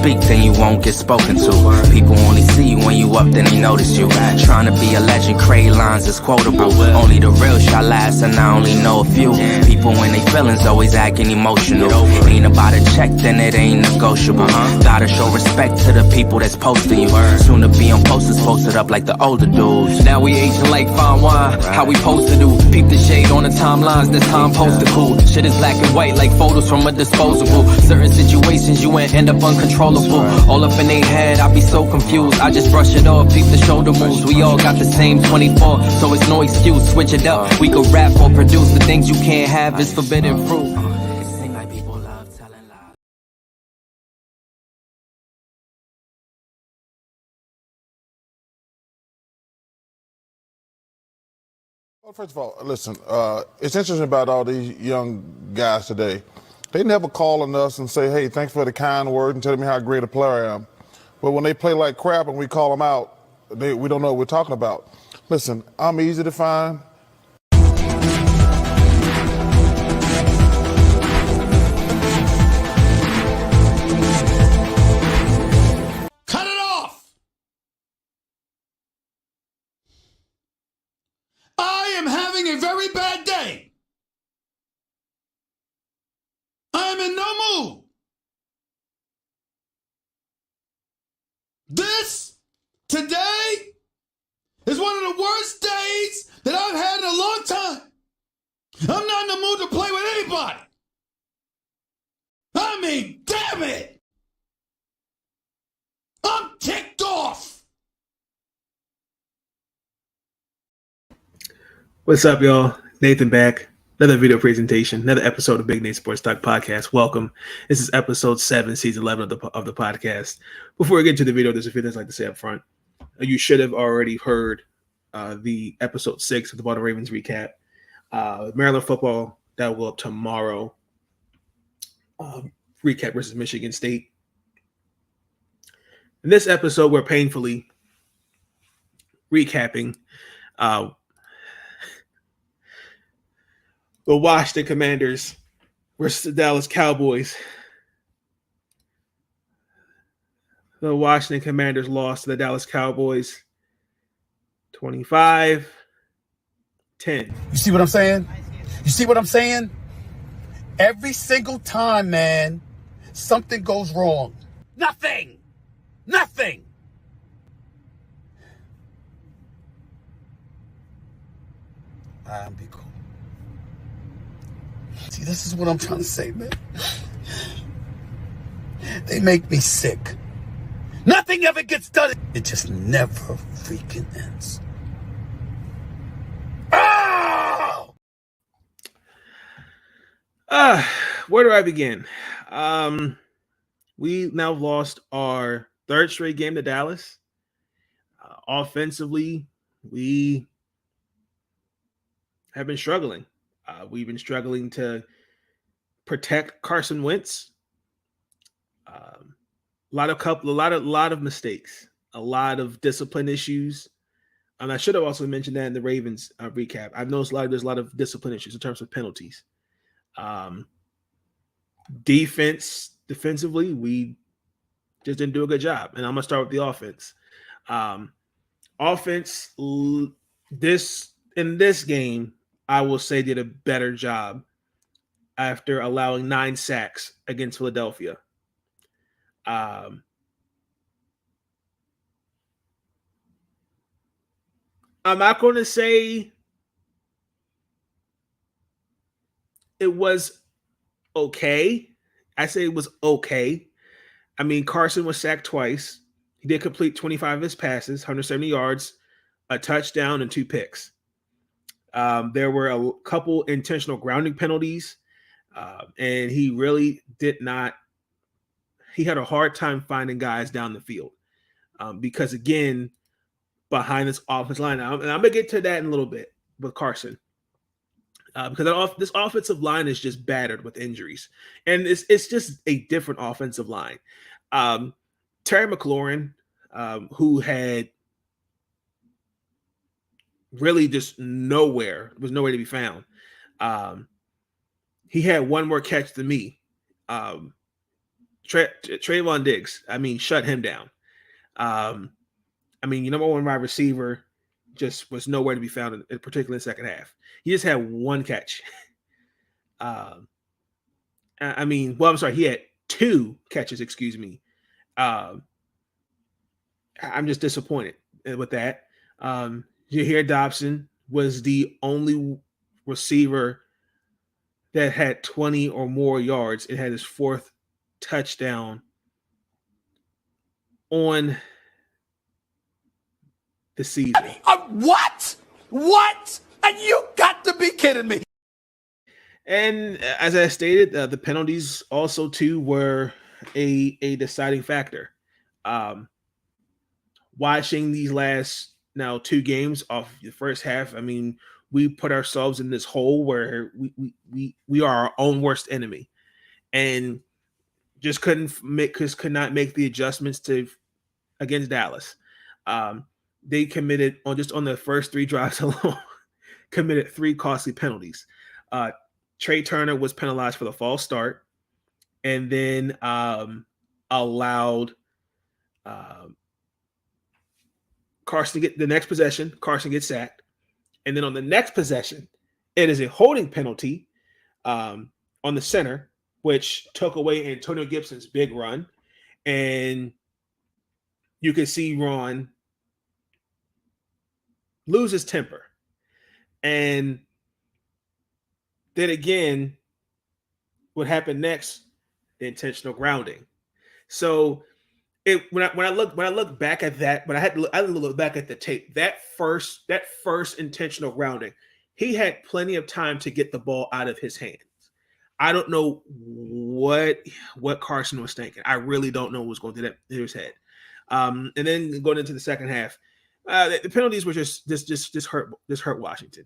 speak, then you won't get spoken to. People only see you when you up, then they notice you. Trying to be a legend, create lines is quotable. Only the real shall last, and I only know a few. People when they feelings always acting emotional. Ain't about a check, then it ain't negotiable. Gotta show respect to the people that's posting you. Soon to be on posters posted up like the older dudes. Now we aging like fine wine, how we supposed to do. Peep the shade on the timelines, this time posted cool. Shit is black and white like photos from a disposable. Certain situations you ain't end up uncontrollable. All up in they head, I be so confused. I just brush it off, peep the shoulder moves. We all got the same 24, so it's no excuse. Switch it up, we could rap or produce. The things you can't have is forbidden fruit. Well, first of all, listen, it's interesting about all these young guys today. They never call on us and say, hey, thanks for the kind word and telling me how great a player I am. But when they play like crap and we call them out, we don't know what we're talking about. Listen, I'm easy to find. Cut it off! I am having a very bad day. I am in no mood. This, today, is one of the worst days that I've had in a long time. I'm not in the mood to play with anybody. I mean, damn it! I'm ticked off! What's up, y'all? Nathan back. Another video presentation, another episode of Big Nate Sports Talk Podcast. Welcome. This is episode 7, season 11 of the podcast. Before we get to the video, there's a few things I'd like to say up front. You should have already heard the episode 6 of the Baltimore Ravens recap. Maryland football, that will up tomorrow. Recap versus Michigan State. In this episode, we're painfully recapping the Washington Commanders versus the Dallas Cowboys. The Washington Commanders lost to the Dallas Cowboys 25-10. You see what I'm saying? You see what I'm saying? Every single time, man, something goes wrong. Nothing! I'm be cool. See, this is what I'm trying to say, man. They make me sick. Nothing ever gets done. It just never freaking ends. Oh! Where do I begin? We now lost our third straight game to Dallas. Offensively, we have been struggling. We've been struggling to protect Carson Wentz. A lot of mistakes, a lot of discipline issues. And I should have also mentioned that in the Ravens recap. I've noticed there's a lot of discipline issues in terms of penalties. Defensively, we just didn't do a good job. And I'm going to start with the offense. Offense, in this game, I will say did a better job after allowing 9 sacks against Philadelphia. I'm not going to say it was okay. I say it was okay. I mean, Carson was sacked twice. He did complete 25 of his passes, 170 yards, a touchdown, and 2 picks. There were a couple intentional grounding penalties, and he really did not. He had a hard time finding guys down the field because, again, behind this offensive line, and I'm going to get to that in a little bit with Carson, because this offensive line is just battered with injuries, and it's just a different offensive line. Terry McLaurin, who had really just was nowhere to be found. He had one more catch than me. Trayvon Diggs, I mean, shut him down. I mean, your number one wide receiver just was nowhere to be found, in particular in the second half. He just had one catch. I mean, well, I'm sorry, he had 2 catches, excuse me. I'm just disappointed with that. Jaheir Dobson was the only receiver that had 20 or more yards. It had his 4th touchdown on the season. What? What? And you got to be kidding me. And as I stated, the penalties also too were a deciding factor. Watching these last now 2 games off the first half, I mean, we put ourselves in this hole where we are our own worst enemy, and just could not make the adjustments to against Dallas. They committed on the first 3 drives alone, committed 3 costly penalties. Trey Turner was penalized for the false start, and then allowed Carson to get the next possession. Carson gets sacked, and then on the next possession, it is a holding penalty on the center, which took away Antonio Gibson's big run, and you can see Ron lose his temper. And then again, what happened next? The intentional grounding. So when I look back at that, when I had to look back at the tape, that first intentional grounding, he had plenty of time to get the ball out of his hands. I don't know what Carson was thinking. I really don't know what was going through his head. And then going into the second half, the penalties were just hurt Washington.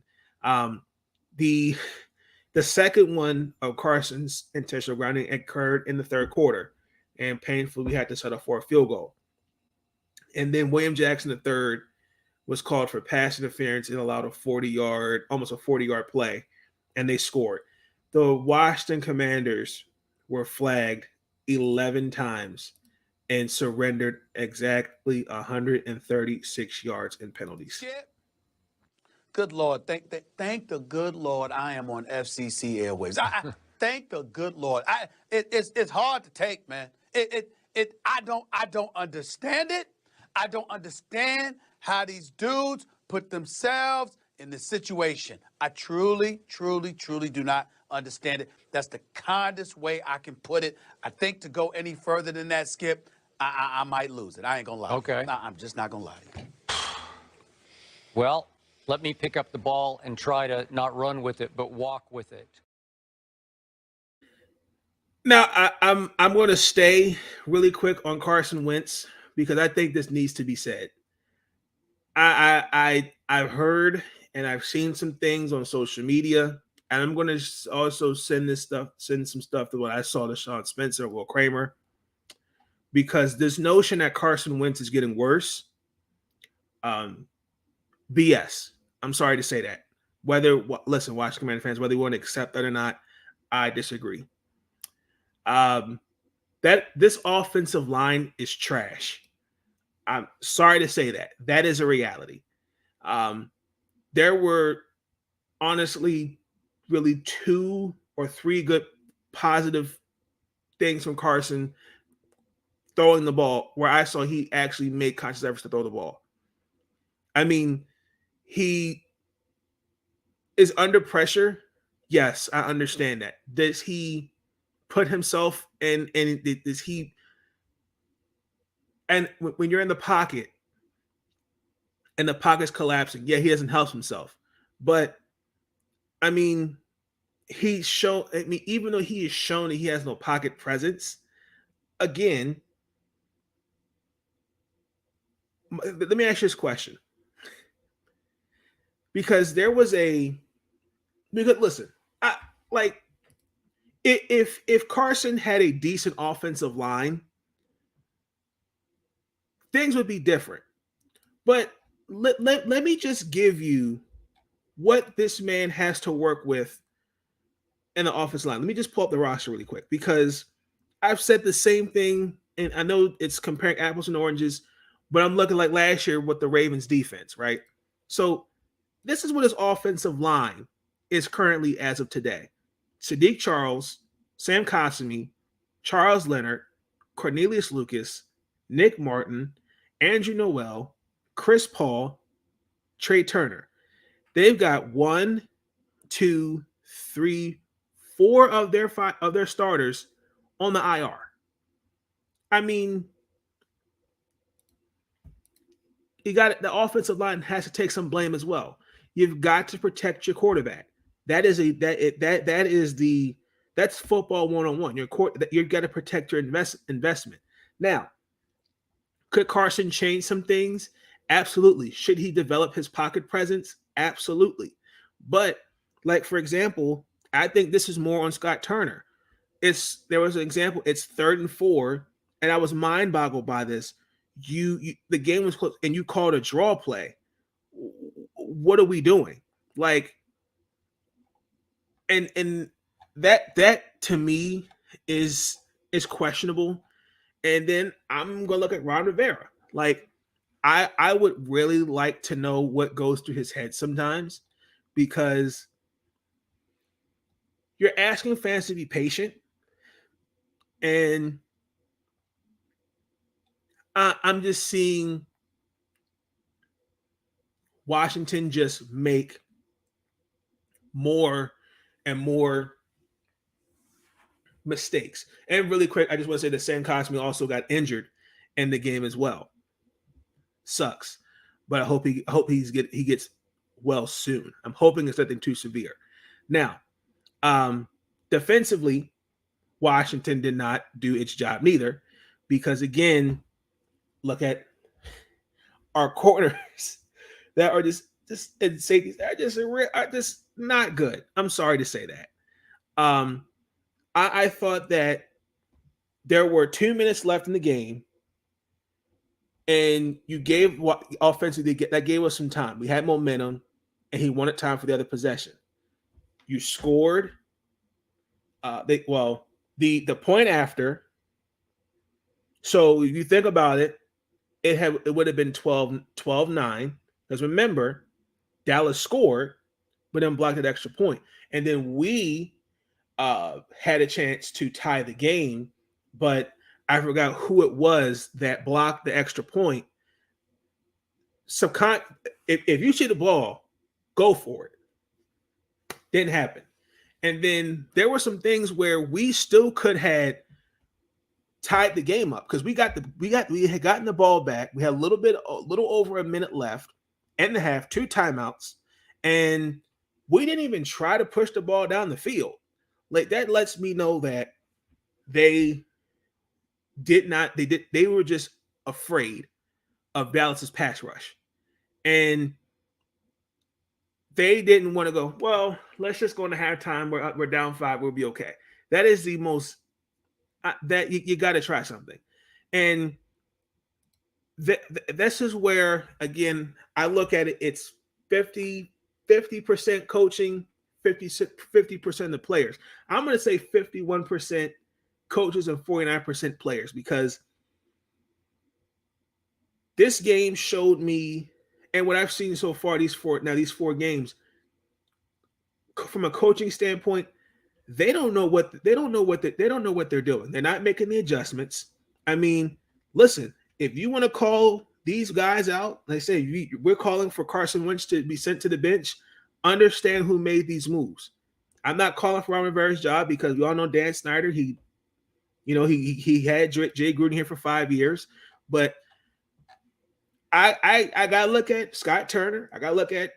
The second one of Carson's intentional grounding occurred in the third quarter, and painfully we had to settle for a field goal. And then William Jackson III was called for pass interference and allowed almost a 40-yard play, and they scored. The Washington Commanders were flagged 11 times and surrendered exactly 136 yards in penalties. Good Lord, thank the good Lord I am on FCC airwaves. I thank the good Lord. It's hard to take, man. I don't understand it. I don't understand how these dudes put themselves in this situation. I truly do not understand it. That's the kindest way I can put it. I think to go any further than that, Skip, I might lose it. I ain't gonna lie. Okay. I'm just not gonna lie to you. Well, let me pick up the ball and try to not run with it, but walk with it. Now, I'm going to stay really quick on Carson Wentz because I think this needs to be said. I've heard and I've seen some things on social media, and I'm going to also send some stuff to what I saw to Sean Spencer, Will Kramer, because this notion that Carson Wentz is getting worse, BS. I'm sorry to say that. Listen, Washington Commander fans, whether you want to accept that or not, I disagree. That this offensive line is trash. I'm sorry to say that. That is a reality. There were honestly really 2 or 3 good positive things from Carson throwing the ball where I saw he actually made conscious efforts to throw the ball. I mean, he is under pressure. Yes, I understand that. Does he put himself in, and does he, and when you're in the pocket and the pocket's collapsing, yeah, he doesn't help himself. But I mean, even though he has shown that he has no pocket presence, again, let me ask you this question. Because listen, if Carson had a decent offensive line, things would be different. But let me just give you what this man has to work with in the offensive line. Let me just pull up the roster really quick because I've said the same thing, and I know it's comparing apples and oranges, but I'm looking like last year with the Ravens defense, right? So this is what his offensive line is currently as of today. Sadiq Charles, Sam Cosmi, Charles Leonard, Cornelius Lucas, Nick Martin, Andrew Noel, Chris Paul, Trey Turner. They've got 1, 2, 3, 4 of their starters on the IR. I mean, you got the offensive line has to take some blame as well. You've got to protect your quarterback. That is that's football 101. You've got to protect your investment. Now, could Carson change some things? Absolutely. Should he develop his pocket presence? Absolutely. But like for example, I think this is more on Scott Turner. There was an example. It's 3rd and 4, and I was mind boggled by this. The game was close, and you called a draw play. What are we doing? Like, and that to me is questionable. And then I'm gonna look at Ron Rivera. Like, I would really like to know what goes through his head sometimes, because you're asking fans to be patient, and I'm just seeing Washington just make more and more mistakes. And really quick, I just want to say that Sam Cosmi also got injured in the game as well. Sucks, but I hope he gets well soon. I'm hoping it's nothing too severe. Now, defensively, Washington did not do its job neither, because again, look at our corners that are just and safeties are just not good. I'm sorry to say that. I thought that there were 2 minutes left in the game, and you gave what offensively that gave us some time. We had momentum, and he wanted time for the other possession. You scored. The point after. So if you think about it, it would have been 12-9. Because remember, Dallas scored, but then blocked an extra point. And then we had a chance to tie the game, but I forgot who it was that blocked the extra point. If you see the ball, go for it. Didn't happen. And then there were some things where we still could have tied the game up, because we had gotten the ball back. We had a little over a minute left and a half, 2 timeouts, and we didn't even try to push the ball down the field. Like, that lets me know that they were just afraid of Dallas's pass rush. And they didn't want to go, well, let's just go into halftime. We're down 5. We'll be okay. That is the most that you got to try something. And this is where, again, I look at it. It's 50% coaching, 50% of the players. I'm going to say 51% coaches and 49% players, because this game showed me, and what I've seen so far, these four games, from a coaching standpoint, they don't know what they're doing. They're not making the adjustments. I mean, listen, if you want to call these guys out, like I say, we're calling for Carson Wentz to be sent to the bench. Understand who made these moves. I'm not calling for Ron Rivera's job, because we all know Dan Snyder. He had Jay Gruden here for 5 years, but I gotta look at Scott Turner. I gotta look at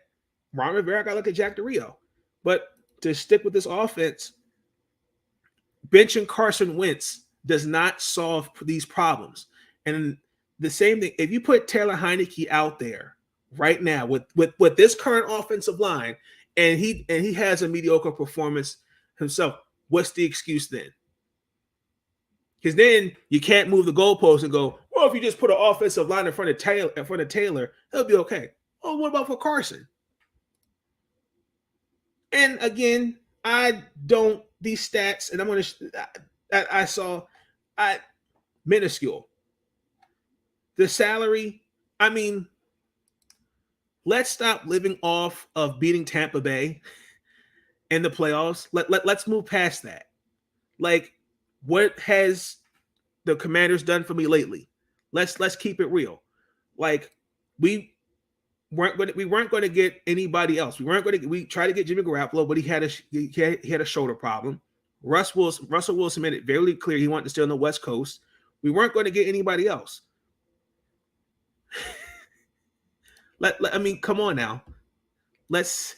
Ron Rivera. I gotta look at Jack Del Rio. But to stick with this offense, benching Carson Wentz does not solve these problems. And the same thing, if you put Taylor Heineke out there right now with this current offensive line, and he has a mediocre performance himself, what's the excuse then? Because then you can't move the goalpost and go, well, if you just put an offensive line in front of Taylor, he'll be okay. Oh, what about for Carson? And again, these stats, and I saw Minuscule. The salary, I mean, let's stop living off of beating Tampa Bay in the playoffs. Let's move past that. Like, what has the Commanders done for me lately? Let's keep it real. Like, we weren't going to get anybody else. We tried to get Jimmy Garoppolo, but he had a shoulder problem. Russell Wilson made it very clear he wanted to stay on the West Coast. We weren't going to get anybody else. I mean, come on now. Let's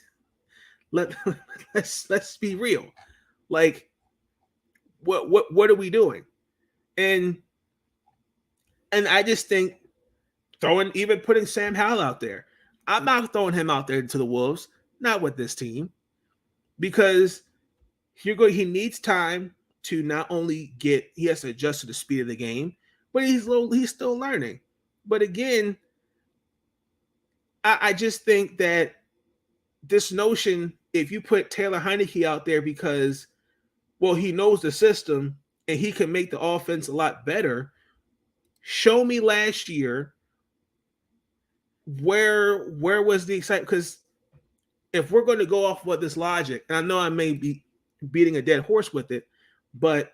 be real. Like, what are we doing? And I just think putting Sam Howell out there. I'm not throwing him out there to the Wolves, not with this team, because he needs time to not only he has to adjust to the speed of the game, but he's still learning. But again, I just think that this notion, if you put Taylor Heineke out there because, well, he knows the system and he can make the offense a lot better. Show me last year where was the excitement? Because if we're going to go off what this logic, and I know I may be beating a dead horse with it, but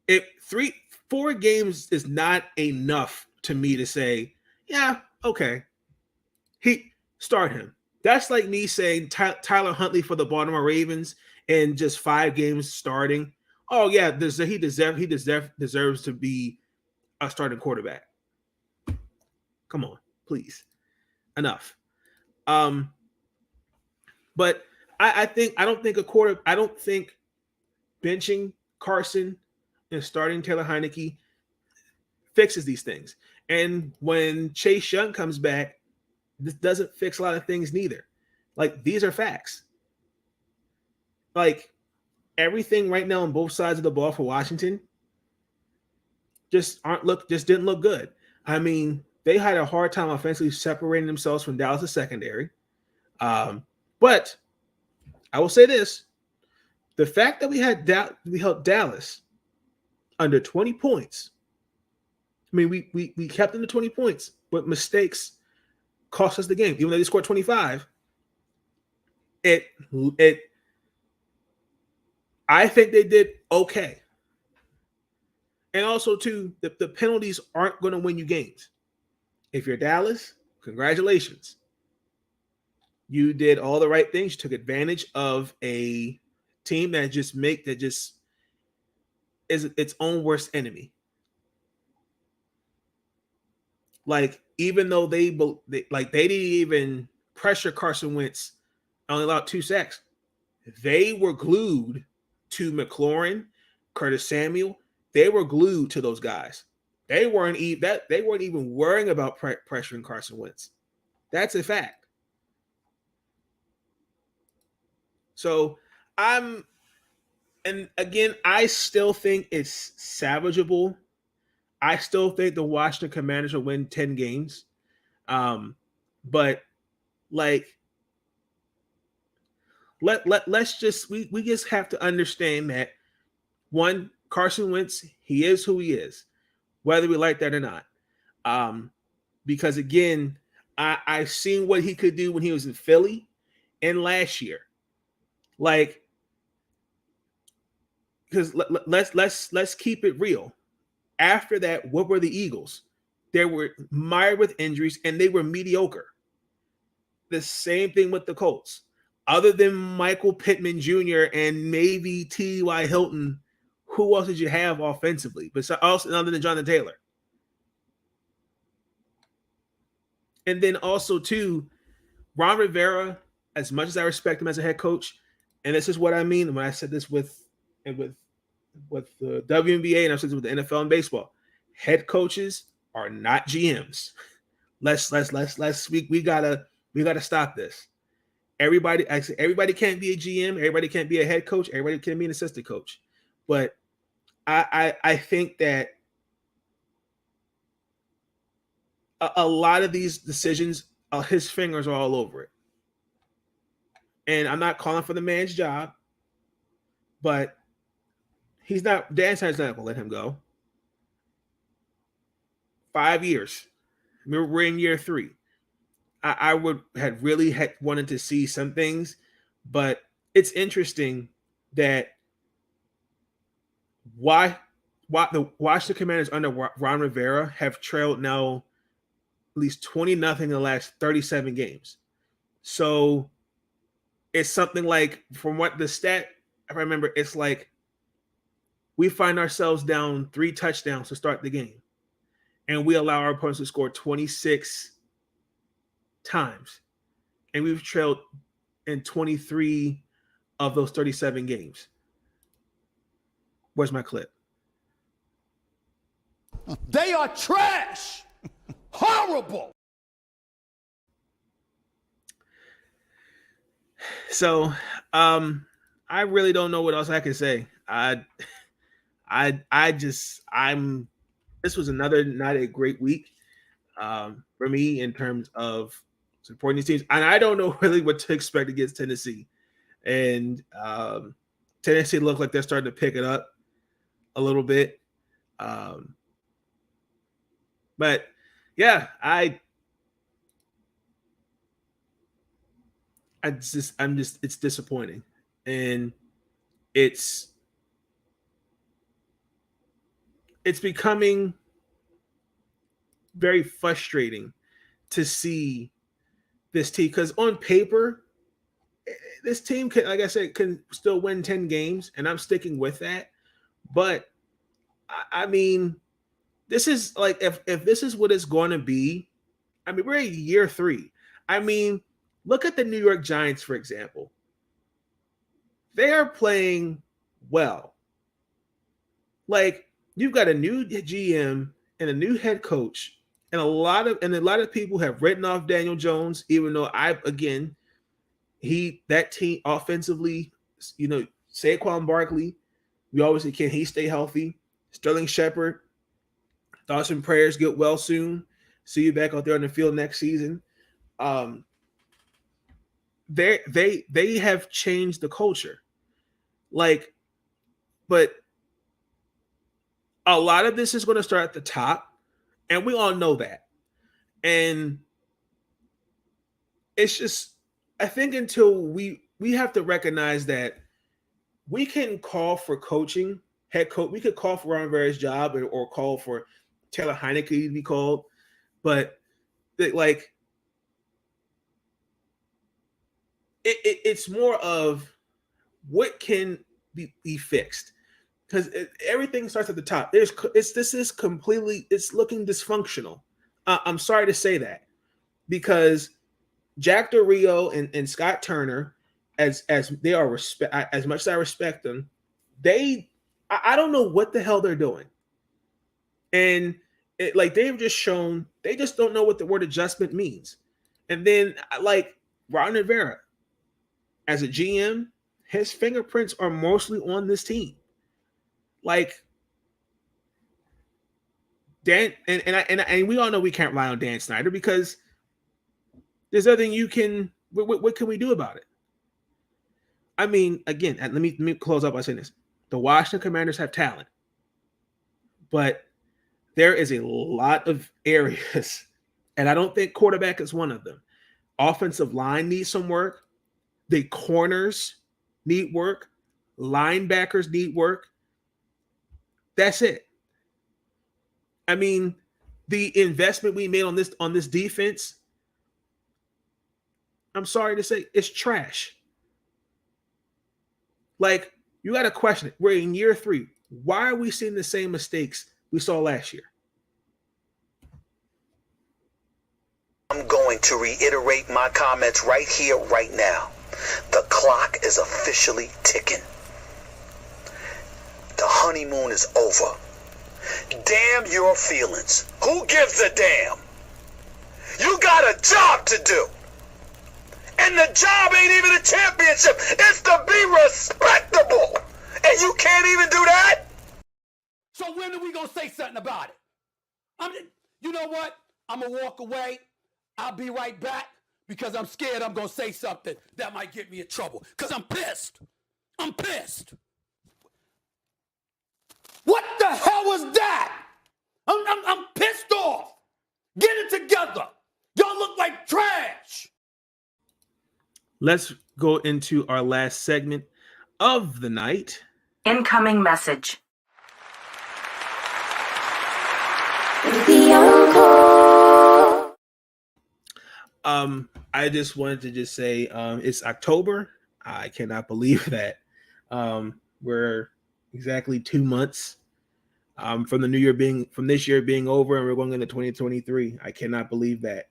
if 4 games is not enough to me to say, yeah, okay, start him. That's like me saying Tyler Huntley for the Baltimore Ravens and just 5 games starting. Oh yeah, he deserves to be a starting quarterback. Come on, please, enough. But I don't think benching Carson and starting Taylor Heineke fixes these things. And when Chase Young comes back, this doesn't fix a lot of things neither. Like, these are facts. Like, everything right now on both sides of the ball for Washington just didn't look good. I mean, they had a hard time offensively separating themselves from Dallas' secondary. But I will say this: the fact that we held Dallas under 20 points. I mean, we kept them to 20 points, but mistakes cost us the game. Even though they scored 25, I think they did okay. And also, too, the penalties aren't going to win you games. If you're Dallas, congratulations. You did all the right things. You took advantage of a team that just is its own worst enemy. Like, even though they didn't even pressure Carson Wentz, only allowed 2 sacks. They were glued to McLaurin, Curtis Samuel. They were glued to those guys. They weren't even worrying about pressuring Carson Wentz. That's a fact. So and again, I still think it's salvageable. I still think the Washington Commanders will win 10 games. But like, let's just we just have to understand that, one, Carson Wentz, he is who he is, whether we like that or not. Because again, I've seen what he could do when he was in Philly and last year. Like, because let's keep it real. After that, what were the Eagles? They were mired with injuries and they were mediocre. The same thing with the Colts. Other than Michael Pittman Jr. and maybe T.Y. Hilton, who else did you have offensively? Other than Jonathan Taylor. And then also, too, Ron Rivera, as much as I respect him as a head coach, and this is what I mean when I said this with the WNBA, and I've said this with the NFL and baseball. Head coaches are not GMs. We gotta stop this. Everybody can't be a GM. Everybody can't be a head coach. Everybody can be an assistant coach. But I think that a lot of these decisions, his fingers are all over it. And I'm not calling for the man's job, but Dan Snyder's not going to let him go. 5 years. We're in year 3. I would had really wanted to see some things, but it's interesting that why the Washington Commanders under Ron Rivera have trailed now at least 20-0 in the last 37 games. So it's something like, from what the stat I remember, it's like we find ourselves down 3 touchdowns to start the game, and we allow our opponents to score 26 times, and we've trailed in 23 of those 37 games. Where's my clip? They are trash. Horrible. So, I really don't know what else I can say. This was another not a great week for me in terms of supporting these teams, and I don't know really what to expect against Tennessee. And Tennessee looked like they're starting to pick it up a little bit. But yeah, it's disappointing, and it's becoming very frustrating to see this team, because on paper, this team can, like I said, can still win 10 games, and I'm sticking with that. But I mean, this is like, if this is what it's going to be, I mean, we're in year 3. I mean, look at the New York Giants, for example. They are playing well. Like, you've got a new GM and a new head coach, and a lot of people have written off Daniel Jones, even though that team offensively, Saquon Barkley, we obviously can he stay healthy. Sterling Shepard, thoughts and prayers, get well soon. See you back out there on the field next season. They have changed the culture. Like, but a lot of this is going to start at the top, and we all know that. And it's just, I think until we have to recognize that we can call for coaching, head coach, we could call for Ron Rivera's job, or call for Taylor Heineke to be called, but it's more of what can be fixed, because everything starts at the top. It's looking dysfunctional. I'm sorry to say that, because Jack Del Rio and Scott Turner, as they are as much as I respect them, I don't know what the hell they're doing. And they've just shown, they just don't know what the word adjustment means. And then, like, Ron Rivera, as a GM, his fingerprints are mostly on this team. Like, Dan, and we all know we can't rely on Dan Snyder, because there's nothing what can we do about it? I mean, again, let me close up by saying this. The Washington Commanders have talent, but there is a lot of areas, and I don't think quarterback is one of them. Offensive line needs some work. The corners need work. Linebackers need work. That's it. I mean, the investment we made on this defense, I'm sorry to say, it's trash. Like, you got to question it. We're in year 3. Why are we seeing the same mistakes we saw last year? I'm going to reiterate my comments right here, right now. The clock is officially ticking. The honeymoon is over. Damn your feelings. Who gives a damn? You got a job to do. And the job ain't even a championship. It's to be respectable. And you can't even do that? So when are we going to say something about it? You know what? I'm going to walk away. I'll be right back, because I'm scared I'm going to say something that might get me in trouble, because I'm pissed. I'm pissed. What the hell was that? I'm pissed off. Get it together. Y'all look like trash. Let's go into our last segment of the night. Incoming message. I just wanted to just say it's October. I cannot believe that. We're exactly 2 months from this year being over, and we're going into 2023. I cannot believe that.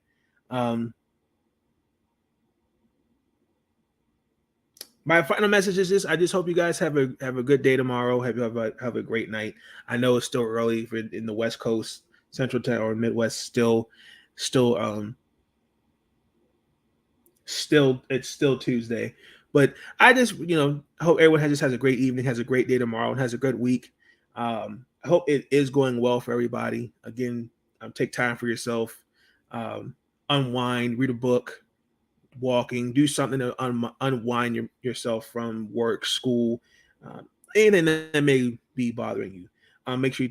My final message is this: I just hope you guys have a good day tomorrow. Have a great night. I know it's still early in the West Coast, Central Time, or Midwest. It's still Tuesday, but I just hope everyone has a great evening, has a great day tomorrow, and has a good week. I hope it is going well for everybody. Again, take time for yourself, unwind, read a book, walking, do something to unwind yourself from work, school, anything that may be bothering you. Make sure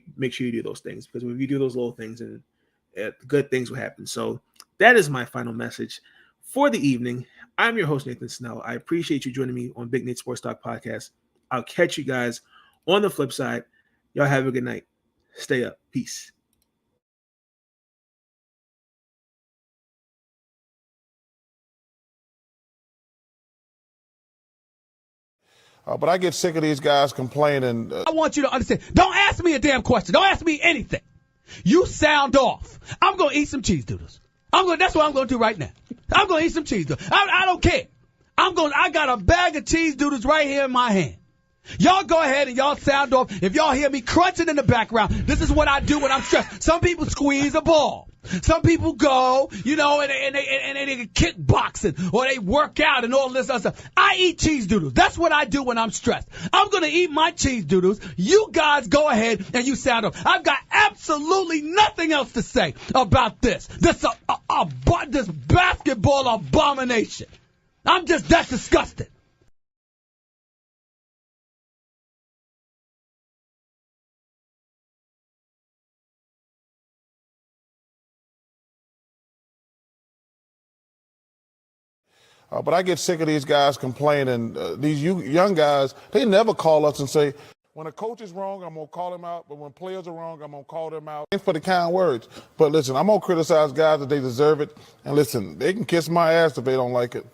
you do those things, because if you do those little things, and good things will happen. So that is my final message for the evening. I'm your host, Nathan Snell. I appreciate you joining me on Big Nate Sports Talk Podcast. I'll catch you guys on the flip side. Y'all have a good night. Stay up. Peace. But I get sick of these guys complaining. I want you to understand. Don't ask me a damn question. Don't ask me anything. You sound off. I'm going to eat some cheese doodles. That's what I'm going to do right now. I'm going to eat some cheese doodles. I don't care. I got a bag of cheese doodles right here in my hand. Y'all go ahead and y'all sound off. If y'all hear me crunching in the background, this is what I do when I'm stressed. Some people squeeze a ball. Some people go, and they kickboxing, or they work out and all this other stuff. I eat cheese doodles. That's what I do when I'm stressed. I'm going to eat my cheese doodles. You guys go ahead and you sound off. I've got absolutely nothing else to say about this. This basketball abomination. I'm just that disgusted. But I get sick of these guys complaining. These young guys, they never call us and say, when a coach is wrong, I'm going to call him out. But when players are wrong, I'm going to call them out. Thanks for the kind words. But listen, I'm going to criticize guys that they deserve it. And listen, they can kiss my ass if they don't like it.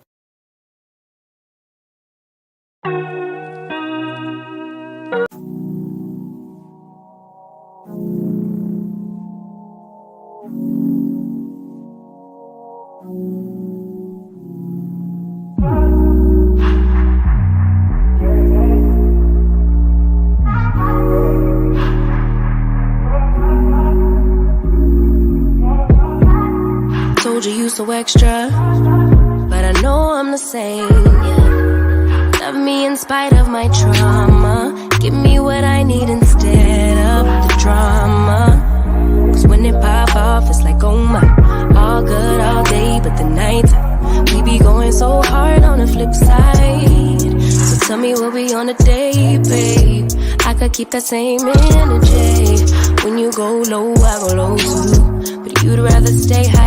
Told you so extra, but I know I'm the same. Yeah. Love me in spite of my trauma. Give me what I need instead of the drama. Cause when it pop off, it's like, oh my. All good all day, but the night we be going so hard on the flip side. So tell me what we on a day, babe. I could keep that same energy. When you go low, I go low too. But you'd rather stay high.